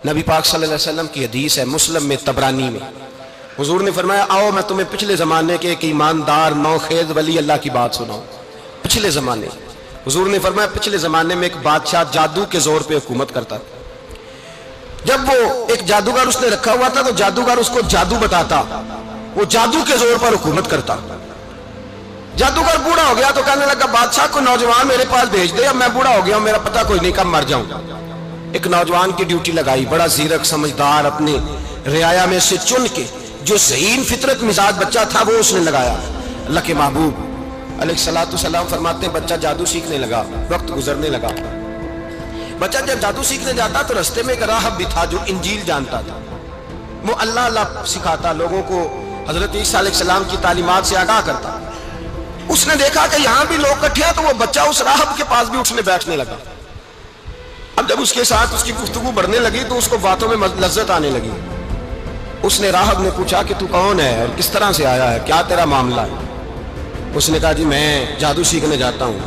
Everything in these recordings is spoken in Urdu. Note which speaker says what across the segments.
Speaker 1: نبی پاک صلی اللہ علیہ وسلم کی حدیث ہے مسلم میں طبرانی میں، حضور نے فرمایا آؤ میں تمہیں پچھلے زمانے کے ایک ایماندار نوخیز ولی اللہ کی بات سناؤں۔ پچھلے زمانے حضور نے فرمایا پچھلے زمانے میں ایک بادشاہ جادو کے زور پہ حکومت کرتا تھا۔ جب وہ ایک جادوگر اس نے رکھا ہوا تھا تو جادوگر اس کو جادو بتاتا، وہ جادو کے زور پر حکومت کرتا۔ جادوگر بوڑھا ہو گیا تو کہنے لگا بادشاہ کو نوجوان میرے پاس بھیج دے، اب میں بوڑھا ہو گیا ہوں، میرا پتہ کوئی نہیں کب مر جاؤں۔ ایک نوجوان کی ڈیوٹی لگائی، بڑا زیرک سمجھدار، اپنے رعایا میں سے چن کے جو ذہین فطرت مزاج بچہ تھا وہ اس نے لگایا۔ اللہ کے محبوب علیہ الصلوۃ والسلام فرماتے ہیں بچہ جادو سیکھنے لگا، وقت گزرنے لگا۔ بچہ جب جادو سیکھنے جاتا تو رستے میں ایک راہب بھی تھا جو انجیل جانتا تھا، وہ اللہ اللہ سکھاتا، لوگوں کو حضرت عیسیٰ علیہ السلام کی تعلیمات سے آگاہ کرتا۔ اس نے دیکھا کہ یہاں بھی لوگ کٹھے ہیں تو وہ بچہ اس راہب کے پاس بھی اٹھنے بیٹھنے لگا۔ اب جب اس کے ساتھ اس کی گفتگو بڑھنے لگی تو اس کو باتوں میں لذت آنے لگی۔ اس نے راہب نے پوچھا کہ تو کون ہے اور کس طرح سے آیا ہے، کیا تیرا معاملہ ہے؟ اس نے کہا جی میں جادو سیکھنے جاتا ہوں،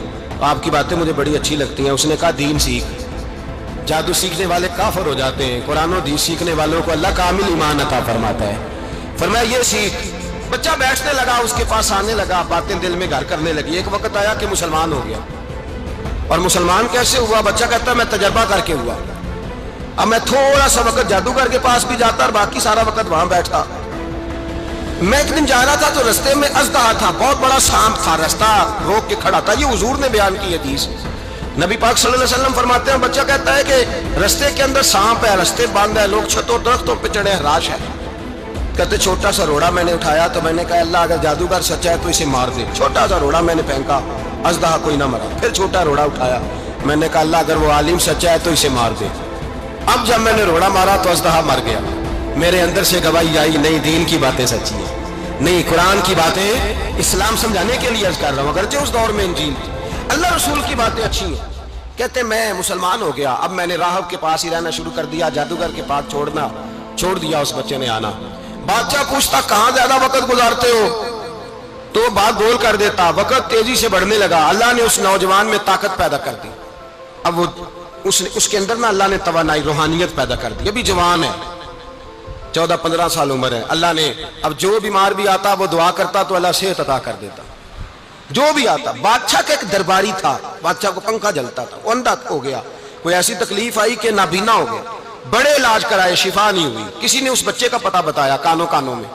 Speaker 1: آپ کی باتیں مجھے بڑی اچھی لگتی ہیں۔ اس نے کہا دین سیکھ، جادو سیکھنے والے کافر ہو جاتے ہیں، قرآن و حدیث سیکھنے والوں کو اللہ کامل ایمان عطا فرماتا ہے۔ فرمایا یہ سیکھ۔ بچہ بیٹھنے لگا، اس کے پاس آنے لگا، باتیں دل میں گھر کرنے لگی۔ ایک وقت آیا کہ مسلمان ہو گیا، اور مسلمان کیسے ہوا؟ بچہ کہتا ہے میں تجربہ کر کے ہوا۔ اب میں تھوڑا سا وقت جادوگر کے پاس بھی جاتا اور باقی سارا وقت وہاں بیٹھتا۔ میں ایک دن جا رہا تھا تو رستے میں اژدہا تھا، بہت بڑا سانپ تھا، رستہ روک کے کھڑا تھا۔ یہ حضور نے بیان کی حدیث۔ نبی پاک صلی اللہ علیہ وسلم فرماتے ہیں بچہ کہتا ہے کہ رستے کے اندر سانپ ہے، رستے بند ہے، لوگ چھتوں درختوں پہ چڑھے، ہراش ہے۔ کہتے چھوٹا سا روڑا میں نے اٹھایا تو میں نے کہا اللہ اگر جادوگر سچا ہے تو اسے مار دے۔ چھوٹا سا روڑا میں نے پھینکا، اژدہا کوئی نہ مرا۔ پھر چھوٹا روڑا اٹھایا، میں نے کہا اللہ اگر وہ عالم سچا ہے تو اسے مار دے۔ اب جب میں نے روڑا مارا تو اژدہا مر گیا۔ میرے اندر سے گواہی آئی نہیں دین کی باتیں سچی ہیں، نہیں قرآن کی باتیں اسلام سمجھانے کے لیے عرض کر رہا ہوں، اگرچہ اس دور میں انجیل تھی، اللہ رسول کی باتیں اچھی ہیں۔ کہتے میں مسلمان ہو گیا، اب میں نے راہب کے پاس ہی رہنا شروع کر دیا، جادوگر کے پاس چھوڑ دیا اس بچے نے آنا۔ بادشاہ پوچھتا کہاں زیادہ وقت گزارتے ہو تو وہ بات گول کر دیتا، وقت تیزی سے بڑھنے لگا۔ اللہ نے اس نوجوان میں طاقت پیدا کر دی، اب وہ اس کے اندر نا اللہ نے توانائی روحانیت پیدا کر دی، ابھی جوان ہے، 14-15 سال عمر ہے۔ اللہ نے اب جو بیمار بھی آتا وہ دعا کرتا تو اللہ صحت عطا کر دیتا، جو بھی آتا۔ بادشاہ کا ایک درباری تھا، بادشاہ کو پنکھا جلتا تھا، وہ اندھا ہو گیا، کوئی ایسی تکلیف آئی کہ نابینا ہو گیا، بڑے علاج کرائے شفا نہیں ہوئی۔ کسی نے اس بچے کا پتہ بتایا کانوں میں،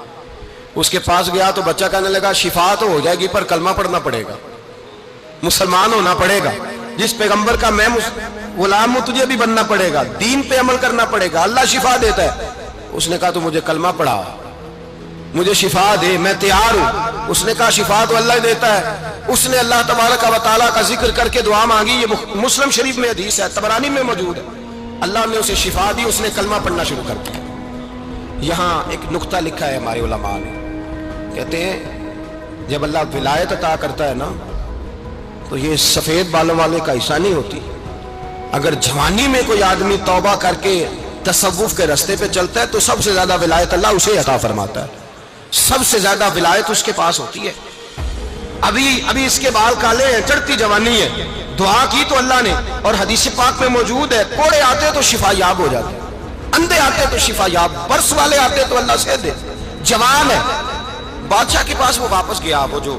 Speaker 1: اس کے پاس گیا تو بچہ کہنے لگا شفا تو ہو جائے گی پر کلمہ پڑھنا پڑے گا، مسلمان ہونا پڑے گا، جس پیغمبر کا میں غلام ہوں تجھے بھی بننا پڑے گا، دین پہ عمل کرنا پڑے گا، اللہ شفا دیتا ہے۔ اس نے کہا تو مجھے کلمہ پڑھا، مجھے شفا دے، میں تیار ہوں۔ اس نے کہا شفا تو اللہ دیتا ہے۔ اس نے اللہ تبارک و تعالیٰ کا ذکر کر کے دعا مانگی، یہ مسلم شریف میں حدیث ہے، طبرانی میں موجود ہے۔ اللہ نے اسے شفا دی، اس نے کلمہ پڑھنا شروع کر دیا۔ یہاں ایک نقطہ لکھا ہے ہمارے علماء نے، کہتے ہیں جب اللہ ولایت عطا کرتا ہے نا تو یہ سفید بالوں والے کا حصہ نہیں ہوتی۔ اگر جوانی میں کوئی آدمی توبہ کر کے تصوف کے رستے پہ چلتا ہے تو سب سے زیادہ ولایت اللہ اسے عطا فرماتا ہے، سب سے زیادہ ولایت اس کے پاس ہوتی ہے۔ ابھی اس کے بال کالے ہیں، چڑھتی جوانی ہے، دعا کی تو اللہ نے، اور حدیث پاک میں موجود ہے کوڑے آتے تو شفا یاب ہو جاتے، اندھے آتے تو شفا یاب، برس والے آتے تو اللہ سے دے۔ جوان ہے، بادشاہ کے پاس وہ واپس گیا، وہ جو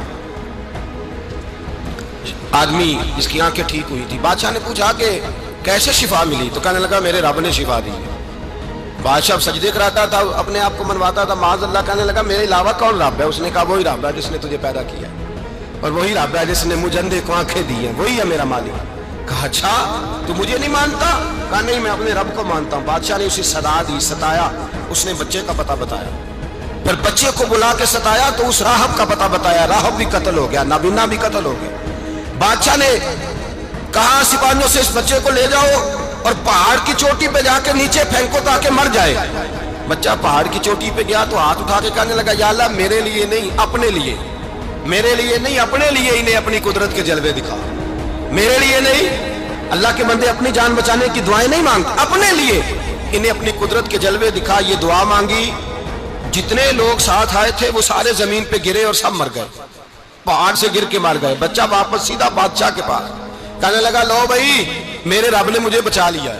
Speaker 1: آدمی جس کی آنکھیں ٹھیک ہوئی تھی۔ بادشاہ نے پوچھا کہ کیسے شفا ملی؟ تو کہنے لگا میرے رب نے شفا دی۔ بادشاہ سجدے کراتا تھا، اپنے آپ کو منواتا تھا معاذ اللہ، کہنے لگا میرے علاوہ کون رب ہے؟ اس نے کہا وہی رب ہے جس نے تجھے پیدا کیا، اور وہی رب ہے جس نے مجھے اندھے کو آنکھیں دی ہیں، وہی ہے میرا مالک۔ کہا اچھا تو مجھے نہیں مانتا؟ کہا نہیں میں اپنے رب کو مانتا ہوں۔ بادشاہ نے اسے صدا دی، ستایا، اس نے بچے کا پتہ بتایا، پھر بچے کو بلا کے ستایا تو اس راہب کا پتہ بتایا، راہب بھی قتل ہو گیا، نابینا بھی قتل ہو گیا۔ بادشاہ نے کہا سپاہیوں سے اس بچے کو لے جاؤ اور پہاڑ کی چوٹی پہ جا کے نیچے پھینکو تاکہ مر جائے۔ بچہ پہاڑ کی چوٹی پہ گیا تو ہاتھ اٹھا کے کہنے لگا یا اللہ میرے لیے نہیں اپنے لیے، میرے لیے نہیں اپنے لیے انہیں اپنی قدرت کے جلوے دکھا، میرے لیے نہیں۔ اللہ کے بندے اپنی جان بچانے کی دعائیں نہیں مانگتے، اپنے لیے انہیں اپنی قدرت کے جلوے دکھا۔ یہ دعا مانگی، جتنے لوگ ساتھ آئے تھے وہ سارے زمین پہ گرے اور سب مر گئے، پہاڑ سے گر کے مر گئے۔ بچہ واپس سیدھا بادشاہ کے پاس کہنے لگا لو بھائی میرے رب نے مجھے بچا لیا ہے،